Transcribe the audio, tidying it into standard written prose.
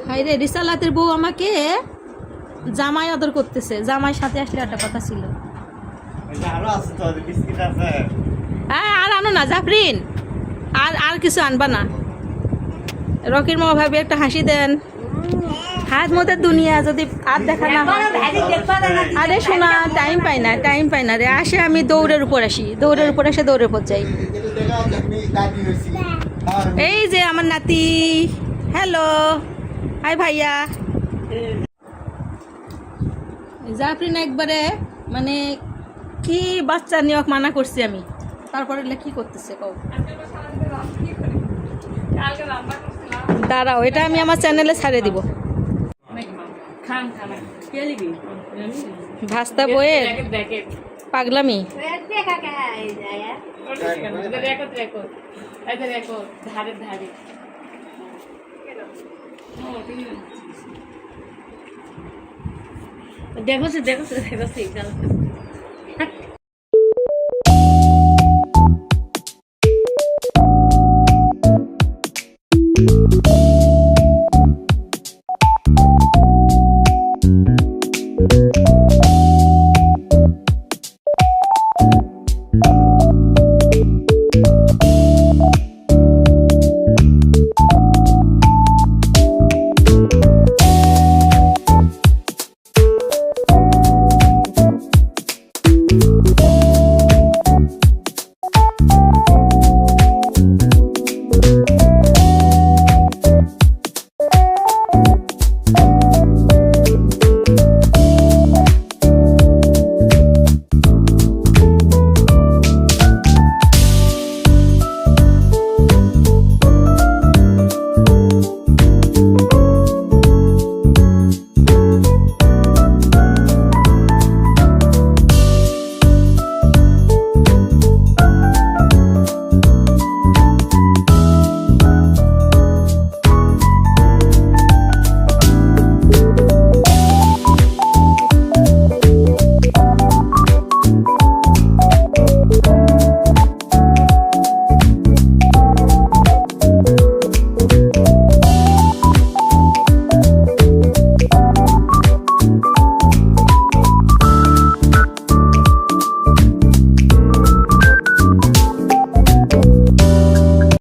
হাইরে রিসালাতের বউ আমাকে জামাই আদর করতেছে, জামাই সাথে আসলে একটা কথা ছিল। হ্যাঁ আর আনো না জাফরিন, আর কিছু আনবা না। রকির মা ভাবি একটা হাসি দেন। হাত মতের দুনিয়া যদি আর দেখা না হয়। আরে শোনা, টাইম পাই না রে। আসে আমি দৌড়ের উপর আসি, দৌড়ের উপর এসে দৌড়ের উপর যাই। এই যে আমার নাতি, হ্যালো হাই ভাইয়া। জাফরিন একবারে মানে কি বাচ্চা নিয়ে মানা করছি আমি, তারপরে কি করতেছে কও। দাঁড়াও, এটা আমি আমার চ্যানেলে ছাড়িয়ে দিব। ভাস্তা বইয়ের পাগলামি। দেখো